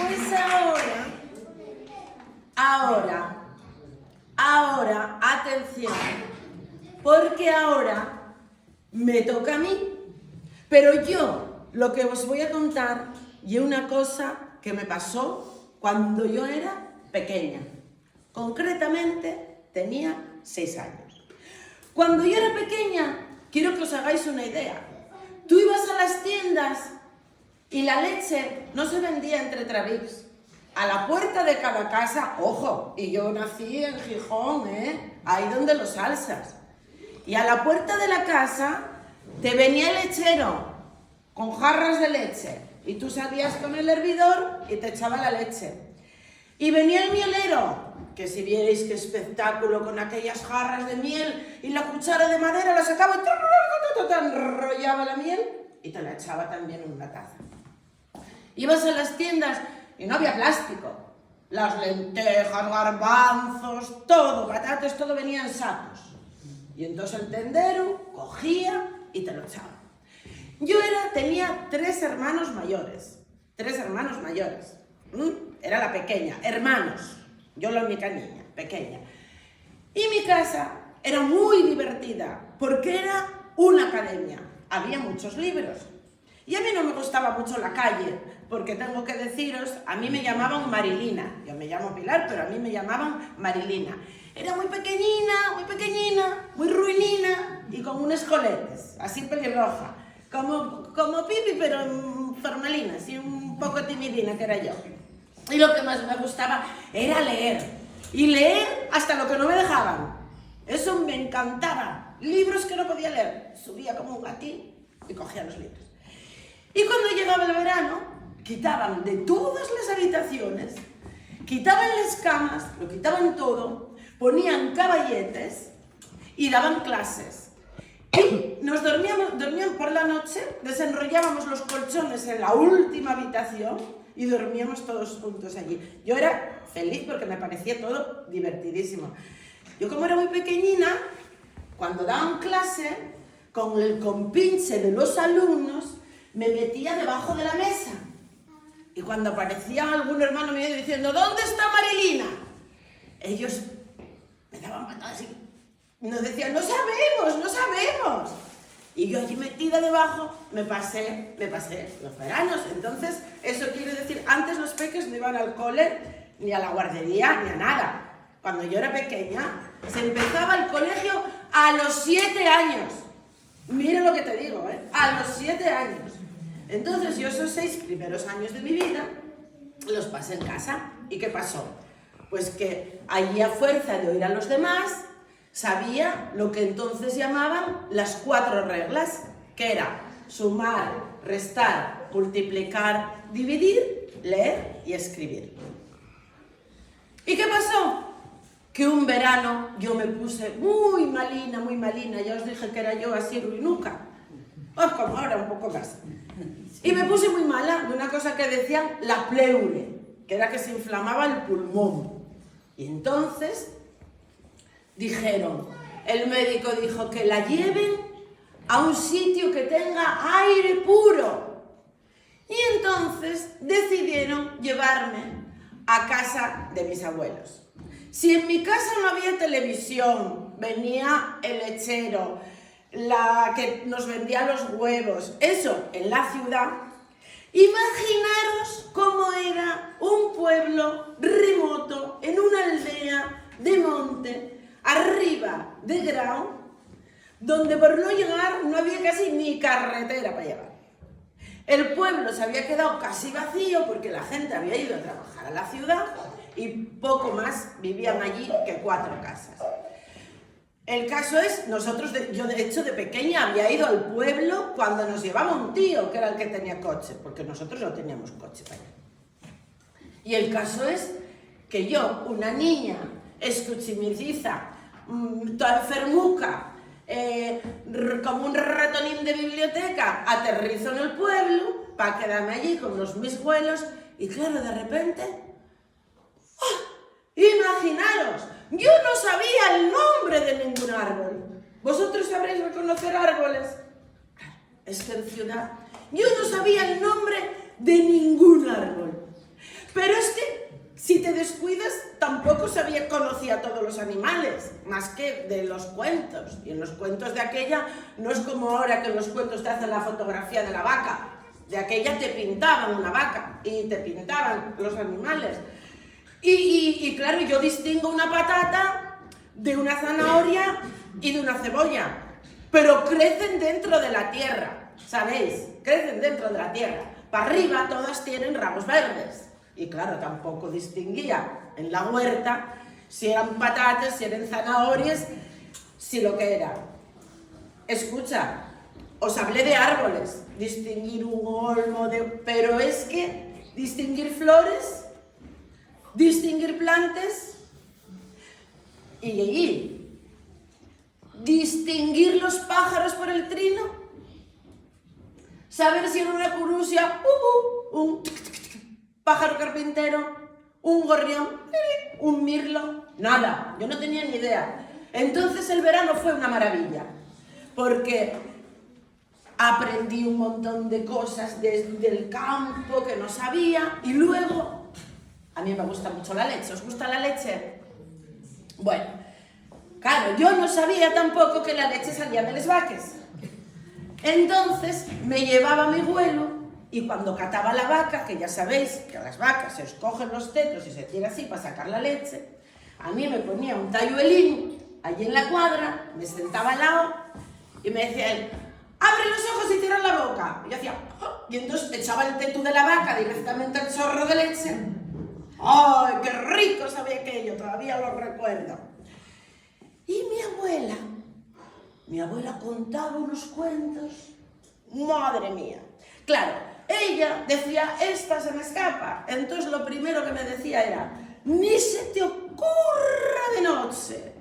Pues ahora, atención, porque ahora me toca a mí. Pero yo lo que os voy a contar es una cosa que me pasó cuando yo era pequeña. Concretamente tenía 6 años. Cuando yo era pequeña, quiero que os hagáis una idea. Tú ibas a las tiendas y la leche no se vendía entre trabics. A la puerta de cada casa, ojo, y yo nací en Gijón, ahí donde los alzas. Y a la puerta de la casa te venía el lechero con jarras de leche y tú salías con el hervidor y te echaba la leche. Y venía el mielero, que si vierais qué espectáculo con aquellas jarras de miel y la cuchara de madera la sacaba y enrollaba la miel y te la echaba también en una taza. Ibas a las tiendas y no había plástico. Las lentejas, garbanzos, todo, patatas, todo venía en sacos. Y entonces el tendero cogía y te lo echaba. Yo tenía 3 hermanos mayores. 3 hermanos mayores. Era la pequeña, hermanos. Yo la única niña, pequeña. Y mi casa era muy divertida porque era una academia. Había muchos libros. Y a mí no me gustaba mucho la calle, porque tengo que deciros, a mí me llamaban Marilina. Yo me llamo Pilar, pero a mí me llamaban Marilina. Era muy pequeñina, muy ruinina y con unos coletes, así pelirroja. Como Pipi, pero formalina, así un poco timidina que era yo. Y lo que más me gustaba era leer. Y leer hasta lo que no me dejaban. Eso me encantaba. Libros que no podía leer. Subía como un gatín y cogía los libros. Y cuando llegaba el verano, quitaban de todas las habitaciones, quitaban las camas, lo quitaban todo, ponían caballetes y daban clases. Y nos dormíamos por la noche, desenrollábamos los colchones en la última habitación y dormíamos todos juntos allí. Yo era feliz porque me parecía todo divertidísimo. Yo, como era muy pequeñina, cuando daban clase, con el compinche de los alumnos, me metía debajo de la mesa. Y cuando aparecía algún hermano mío diciendo, ¿dónde está Marilina? Ellos me daban patadas y nos decían, no sabemos. Y yo allí metida debajo me pasé los veranos. Entonces, eso quiere decir, antes los peques no iban al cole, ni a la guardería, ni a nada. Cuando yo era pequeña, se empezaba el colegio a los 7 años. Mira lo que te digo, a los 7 años. Entonces yo esos 6 primeros años de mi vida los pasé en casa. ¿Y qué pasó? Pues que allí, a fuerza de oír a los demás, sabía lo que entonces llamaban las 4 reglas, que era sumar, restar, multiplicar, dividir, leer y escribir. ¿Y qué pasó? Que un verano yo me puse muy malina, ya os dije que era yo así ruinuca, como ahora un poco más. Y me puse muy mala de una cosa que decían la pleure, que era que se inflamaba el pulmón. Y entonces dijeron, el médico dijo que la lleven a un sitio que tenga aire puro. Y entonces decidieron llevarme a casa de mis abuelos. Si en mi casa no había televisión, venía el lechero, la que nos vendía los huevos, eso en la ciudad, imaginaros cómo era un pueblo remoto, en una aldea de monte, arriba de grao, donde por no llegar no había casi ni carretera para llegar. El pueblo se había quedado casi vacío porque la gente había ido a trabajar a la ciudad y poco más vivían allí que 4 casas. El caso es, yo de hecho de pequeña había ido al pueblo cuando nos llevaba un tío, que era el que tenía coche, porque nosotros no teníamos coche para allá. Y el caso es que yo, una niña escuchimiciza, toda enfermuca, como un ratonín de biblioteca, aterrizo en el pueblo para quedarme allí con los mis vuelos y claro, de repente, imaginaros, yo no sabía el nombre de ningún árbol. ¿Vosotros sabréis reconocer árboles? Es que en ciudad yo no sabía el nombre de ningún árbol. te descuidas, tampoco conocía todos los animales, más que de los cuentos. Y en los cuentos de aquella, no es como ahora que en los cuentos te hacen la fotografía de la vaca. De aquella te pintaban una vaca y te pintaban los animales. Y claro, yo distingo una patata de una zanahoria y de una cebolla, pero crecen dentro de la tierra, ¿sabéis? Crecen dentro de la tierra. Para arriba todas tienen ramos verdes. Y claro, tampoco distinguía en la huerta si eran patatas, si eran zanahorias, si lo que era. Escucha, os hablé de árboles, distinguir un olmo, pero es que distinguir flores, distinguir plantas y distinguir los pájaros por el trino, saber si era una curusia, un pájaro carpintero, un gorrión, un mirlo, nada, yo no tenía ni idea. Entonces el verano fue una maravilla, porque aprendí un montón de cosas del campo que no sabía, y luego, a mí me gusta mucho la leche. ¿Os gusta la leche? Bueno, claro, yo no sabía tampoco que la leche salía de las vacas. Entonces me llevaba mi abuelo, y cuando cataba la vaca, que ya sabéis que a las vacas se escogen los tetos y se tira así para sacar la leche, a mí me ponía un talluelín allí en la cuadra, me sentaba al lado y me decía él: abre los ojos y cierra la boca. Y yo hacía, ¡oh! Y entonces echaba el teto de la vaca directamente al chorro de leche. ¡Ay, qué rico sabía aquello! Todavía lo recuerdo. Y mi abuela contaba unos cuentos, madre mía. Claro, ella decía, esta se me escapa. Entonces lo primero que me decía era, ni se te ocurra de noche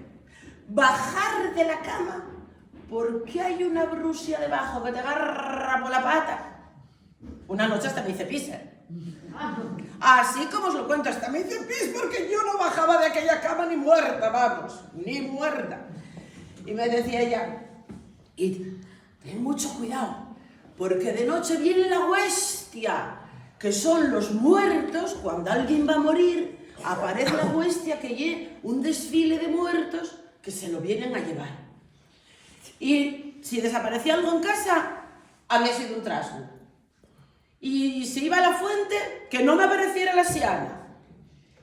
bajar de la cama, porque hay una brusia debajo que te agarra por la pata. Una noche hasta me hice pis, así como os lo cuento, hasta me hice pis, porque yo no bajaba de aquella cama ni muerta, vamos, ni muerta. Y me decía ella, y ten mucho cuidado, porque de noche viene la huestia, que son los muertos. Cuando alguien va a morir, aparece la huestia, que lleva un desfile de muertos que se lo vienen a llevar. Y si desaparecía algo en casa, había sido un trasgo. Y si iba a la fuente, que no me apareciera la siana.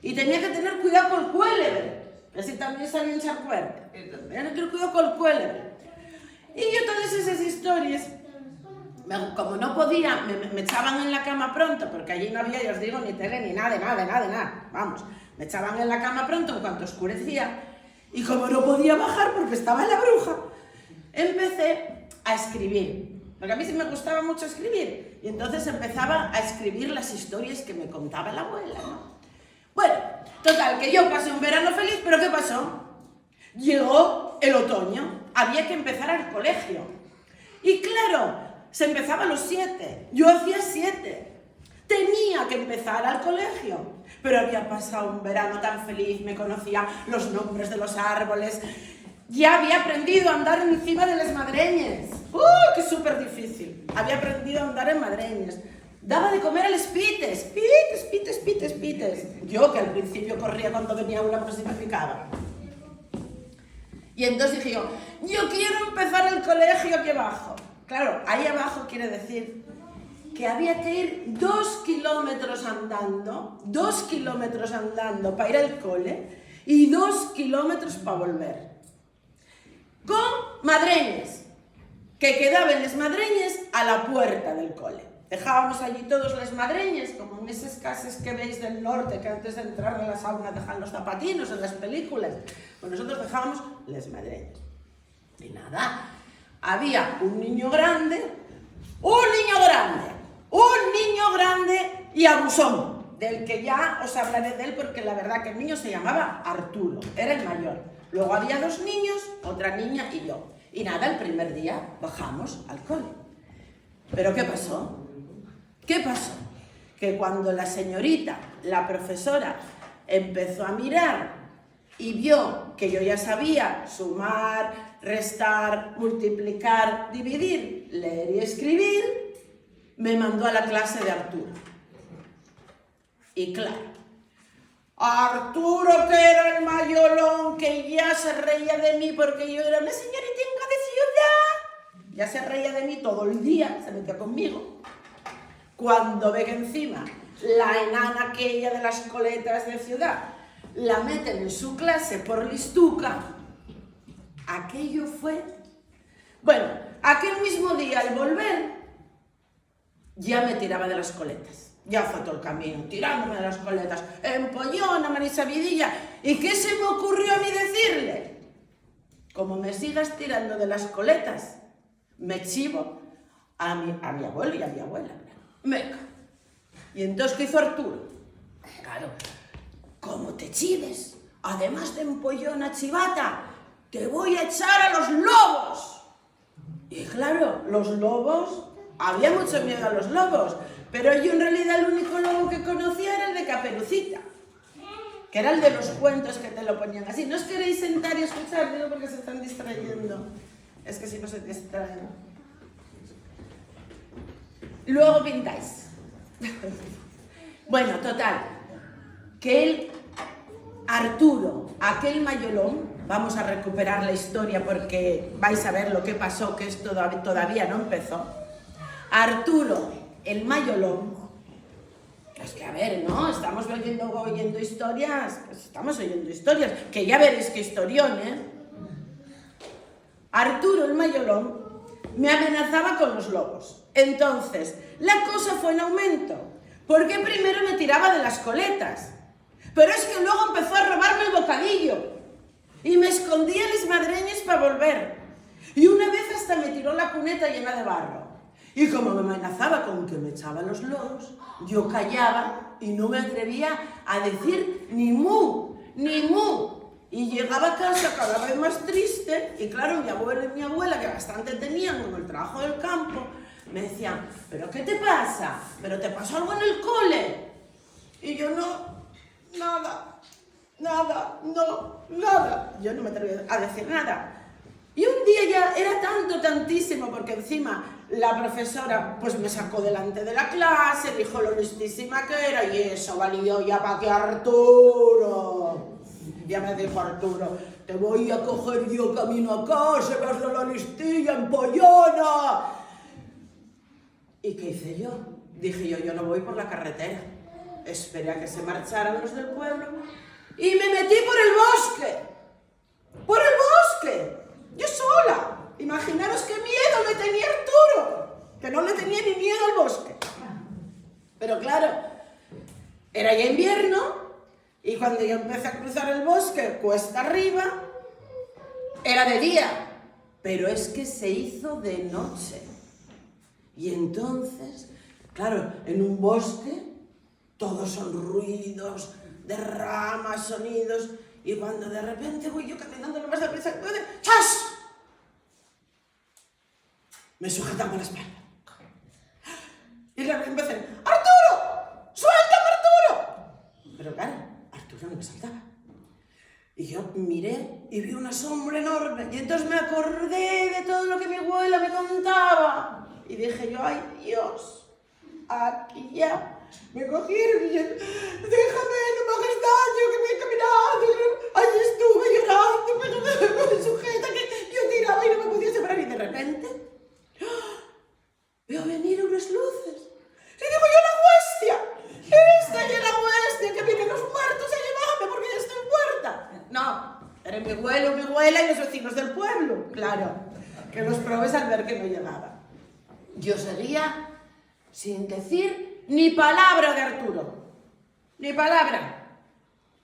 Y tenía que tener cuidado con el cuélebre, que así también salía en charcuerte. Tenía que tener cuidado con el cuélebre. Y yo todas esas historias, como no podía, me echaban en la cama pronto, porque allí no había, ya os digo, ni tele, ni nada. Vamos, me echaban en la cama pronto en cuanto oscurecía. Y como no podía bajar porque estaba la bruja, empecé a escribir, porque a mí sí me gustaba mucho escribir, y entonces empezaba a escribir las historias que me contaba la abuela, ¿no? Bueno, total, que yo pasé un verano feliz, pero ¿qué pasó? Llegó el otoño, había que empezar al colegio, y claro, se empezaba a los 7, yo hacía 7, tenía que empezar al colegio, pero había pasado un verano tan feliz, me conocía los nombres de los árboles, ya había aprendido a andar encima de las madreñas. ¡Que súper difícil! Había aprendido a andar en madreñas. Daba de comer a los pites. Pites. Yo, que al principio corría cuando venía una, pues se me picaba. Y entonces dije yo quiero empezar el colegio aquí abajo. Claro, ahí abajo quiere decir que había que ir 2 kilómetros andando para ir al cole y 2 kilómetros para volver. Con madreñas, que quedaban las madreñas a la puerta del cole. Dejábamos allí todos las madreñas, como en esas casas que veis del norte, que antes de entrar a la sauna dejan los zapatinos en las películas. Pues nosotros dejábamos las madreñas. Y nada, había un niño grande y abusón, del que ya os hablaré de él, porque la verdad que el niño se llamaba Arturo, era el mayor. Luego había 2 niños, otra niña y yo. Y nada, el primer día bajamos al cole. ¿Pero qué pasó? Que cuando la señorita, la profesora, empezó a mirar y vio que yo ya sabía sumar, restar, multiplicar, dividir, leer y escribir, me mandó a la clase de Arturo. Y claro, Arturo, que era el mayolón, que ya se reía de mí porque yo era una señoritinga de ciudad. Ya se reía de mí todo el día, se metía conmigo. Cuando ve que encima la enana aquella de las coletas de ciudad la meten en su clase por listuca, aquello fue... Bueno, aquel mismo día al volver ya me tiraba de las coletas. Ya fue todo el camino, tirándome de las coletas, empollona, manisabidilla. ¿Y qué se me ocurrió a mí decirle? Como me sigas tirando de las coletas, me chivo a mi abuelo y a mi abuela. Venga. Y entonces, ¿qué hizo Arturo? Claro, como te chives, además de empollona chivata, te voy a echar a los lobos. Y claro, los lobos, había mucho miedo a los lobos. Pero yo en realidad el único lobo que conocía era el de Caperucita, que era el de los cuentos que te lo ponían así. ¿No os queréis sentar y escuchar? Digo porque se están distrayendo. Es que si no se distraen. Luego pintáis. Bueno, total, que el Arturo, aquel mayolón, vamos a recuperar la historia porque vais a ver lo que pasó, que esto todavía no empezó. Arturo, el mayolón, es que a ver, ¿no? Estamos oyendo historias, pues estamos oyendo historias, que ya veréis qué historión, ¿eh? Arturo, el mayolón, me amenazaba con los lobos. Entonces, la cosa fue en aumento, porque primero me tiraba de las coletas, pero es que luego empezó a robarme el bocadillo, y me escondía en las madreñas para volver. Y una vez hasta me tiró la cuneta llena de barro. Y como me amenazaba con que me echaba los lobos, yo callaba y no me atrevía a decir ni mu, ni mu. Y llegaba a casa cada vez más triste, y claro, mi abuelo y mi abuela, que bastante tenían con el trabajo del campo, me decían, ¿pero qué te pasa? ¿Pero te pasó algo en el cole? Y yo no, nada, nada. Yo no me atrevía a decir nada. Y un día ya era tantísimo, porque encima la profesora pues me sacó delante de la clase, dijo lo listísima que era, y eso valió ya para que Arturo, ya me dijo Arturo, te voy a coger yo camino a casa, vas de la listilla, empollona. ¿Y qué hice yo? Dije yo no voy por la carretera. Esperé a que se marcharan los del pueblo y me metí por el bosque. ¡Por el bosque! Yo sola. Imaginaros qué miedo me tenía Arturo, que no le tenía ni miedo al bosque. Pero claro, era ya invierno, y cuando yo empecé a cruzar el bosque cuesta arriba, era de día, pero es que se hizo de noche. Y entonces, claro, en un bosque todos son ruidos de ramas, sonidos, y cuando de repente voy yo caminando lo más deprisa que puedo, ¡chas! Me sujetan por la espalda. Y de repente empecé, ¡Arturo! ¡Suéltame, Arturo! Pero claro, Arturo no me saltaba. Y yo miré y vi una sombra enorme. Y entonces me acordé de todo lo que mi abuela me contaba. Y dije yo, ¡ay, Dios! Aquí ya. Me cogieron y déjame, no me hagas daño, que me he caminado. Allí estuve llorando, me sujeta, que yo tiraba y no me podía separar. Y de repente veo venir unas luces. Y digo yo, la huestia. Esta ya la huestia, que vienen los muertos a llevarme porque ya estoy muerta. No, era mi abuelo, mi abuela y los vecinos del pueblo. Claro, que los probes al ver que no llegaba. Yo seguía sin decir ni palabra de Arturo. Ni palabra.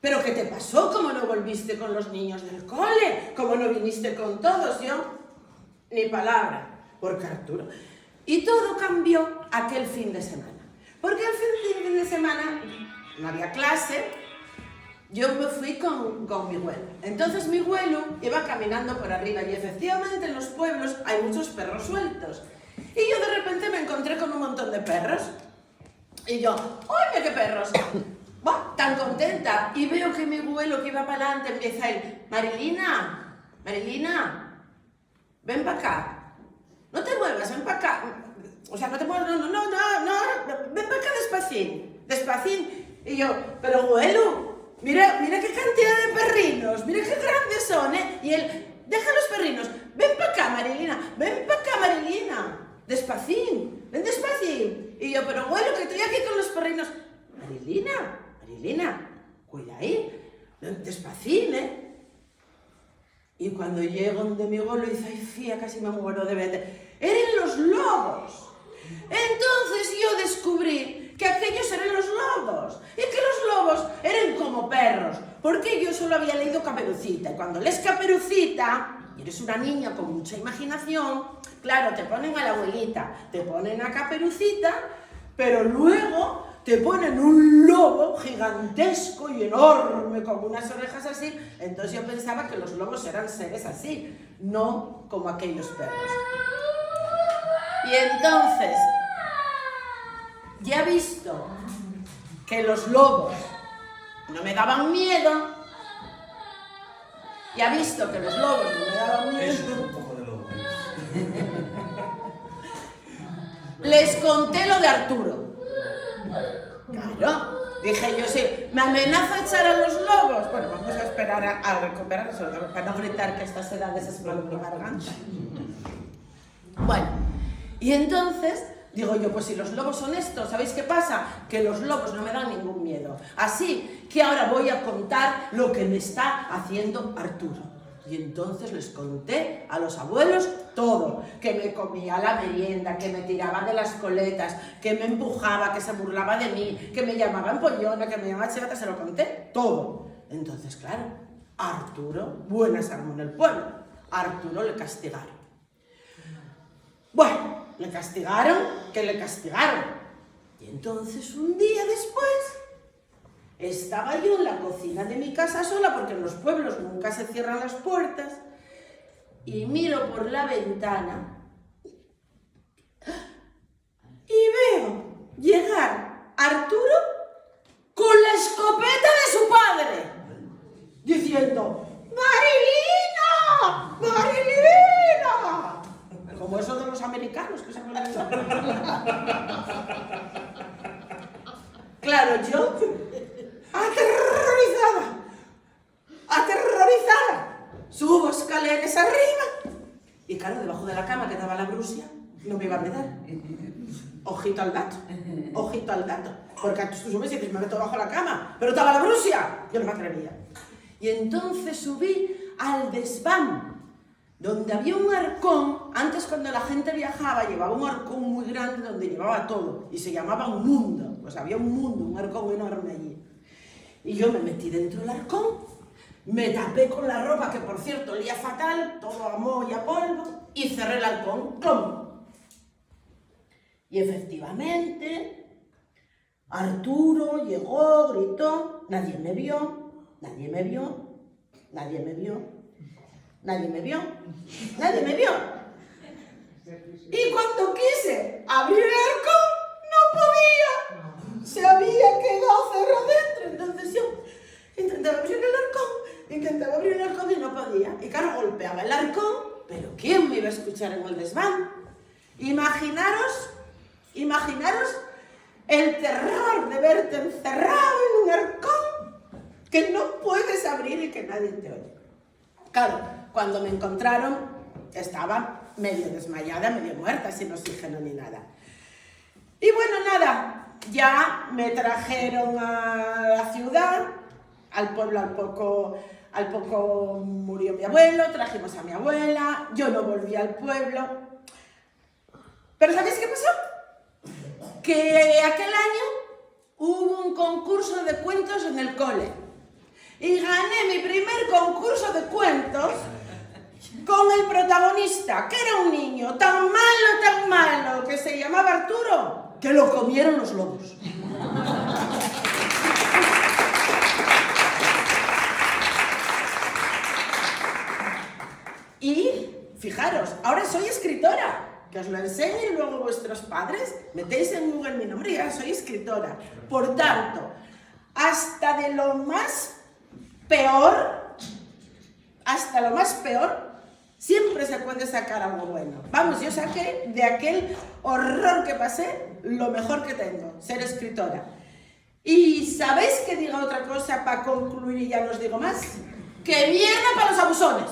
¿Pero qué te pasó? ¿Cómo no volviste con los niños del cole? ¿Cómo no viniste con todos? Yo, ni palabra. Porque Arturo... Y todo cambió aquel fin de semana. Porque el fin de semana no había clase, yo me fui con mi abuelo. Entonces mi abuelo iba caminando por arriba y efectivamente en los pueblos hay muchos perros sueltos. Y yo de repente me encontré con un montón de perros. Y yo, ¡oye, qué perros! ¡Bah! Tan contenta. Y veo que mi abuelo que iba para adelante empieza a ir, Marilina, ven para acá. No te muevas, ven para acá. O sea, no te muevas, no, ven para acá despacín. Y yo, pero abuelo, Mira qué cantidad de perrinos, mira qué grandes son, ¿eh? Y él, deja los perrinos, ven para acá, Marilina, ven para acá, Marilina. Despacín, ven despacín. Y yo, pero abuelo, que estoy aquí con los perrinos. Marilina, cuida ahí, ven despacín, ¿eh? Y cuando llego donde mi abuelo dice, ay, fía, casi me muero de vete. Eran los lobos. Entonces yo descubrí que aquellos eran los lobos. Y que los lobos eran como perros. Porque yo solo había leído Caperucita. Y cuando lees Caperucita, y eres una niña con mucha imaginación, claro, te ponen a la abuelita, te ponen a Caperucita, pero luego te ponen un lobo gigantesco y enorme, con unas orejas así. Entonces yo pensaba que los lobos eran seres así, no como aquellos perros. Y entonces, ya visto que los lobos no me daban miedo, ya visto que los lobos no me daban miedo, les conté lo de Arturo. Claro, dije yo, sí, ¿me amenaza echar a los lobos? Bueno, vamos a esperar a recuperarse, para no gritar que estas edades es malo en mi garganta. Bueno, y entonces digo yo, pues si los lobos son estos, ¿sabéis qué pasa? Que los lobos no me dan ningún miedo. Así que ahora voy a contar lo que me está haciendo Arturo. Y entonces les conté a los abuelos todo, que me comía la merienda, que me tiraba de las coletas, que me empujaba, que se burlaba de mí, que me llamaba empollona, que me llamaba chivata, se lo conté todo. Entonces, claro, a Arturo, buenas armó en el pueblo, a Arturo le castigaron. Bueno, le castigaron, que le castigaron. Y entonces un día después estaba yo en la cocina de mi casa sola, porque en los pueblos nunca se cierran las puertas, y miro por la ventana y veo llegar Arturo con la escopeta de su padre, diciendo, ¡Marilina! ¡Marilina! Como eso de los americanos que se ponen eso. Claro, yo aterrorizada, subo escaleras arriba y claro, debajo de la cama que daba la brusia, no me iba a meter. Ojito al dato, porque tú subes y dices, me meto bajo la cama, pero estaba la brusia, yo no me atrevía. Y entonces subí al desván, donde había un arcón. Antes, cuando la gente viajaba, llevaba un arcón muy grande donde llevaba todo, y se llamaba un mundo. Pues había un mundo, un arcón enorme allí. Y yo me metí dentro del arcón, me tapé con la ropa, que por cierto olía fatal, todo a moho y a polvo, y cerré el halcón. ¡Clom! Y efectivamente, Arturo llegó, gritó, nadie me vio, nadie me vio, nadie me vio, nadie me vio, nadie me vio. Y cuando quise abrir el halcón, no podía, se había quedado cerrado dentro. Entonces yo intentaba abrir el halcón y no podía. Y claro, golpeaba el halcón, pero ¿quién me iba a escuchar en el desván? Imaginaros el terror de verte encerrado en un halcón que no puedes abrir y que nadie te oye. Claro, cuando me encontraron estaba medio desmayada, medio muerta, sin oxígeno ni nada. Y bueno, nada, ya me trajeron a la ciudad, al pueblo al poco murió mi abuelo, trajimos a mi abuela, yo no volví al pueblo. Pero ¿sabéis qué pasó? Que aquel año hubo un concurso de cuentos en el cole. Y gané mi primer concurso de cuentos con el protagonista, que era un niño tan malo, que se llamaba Arturo, que lo comieron los lobos. Y fijaros, ahora soy escritora. Que os lo enseñen luego vuestros padres, metéis en Google mi nombre y ya soy escritora. Por tanto, hasta lo más peor, siempre se puede sacar algo bueno. Vamos, yo saqué de aquel horror que pasé lo mejor que tengo, ser escritora. Y ¿sabéis que diga otra cosa para concluir y ya no os digo más? ¡Que mierda para los abusones!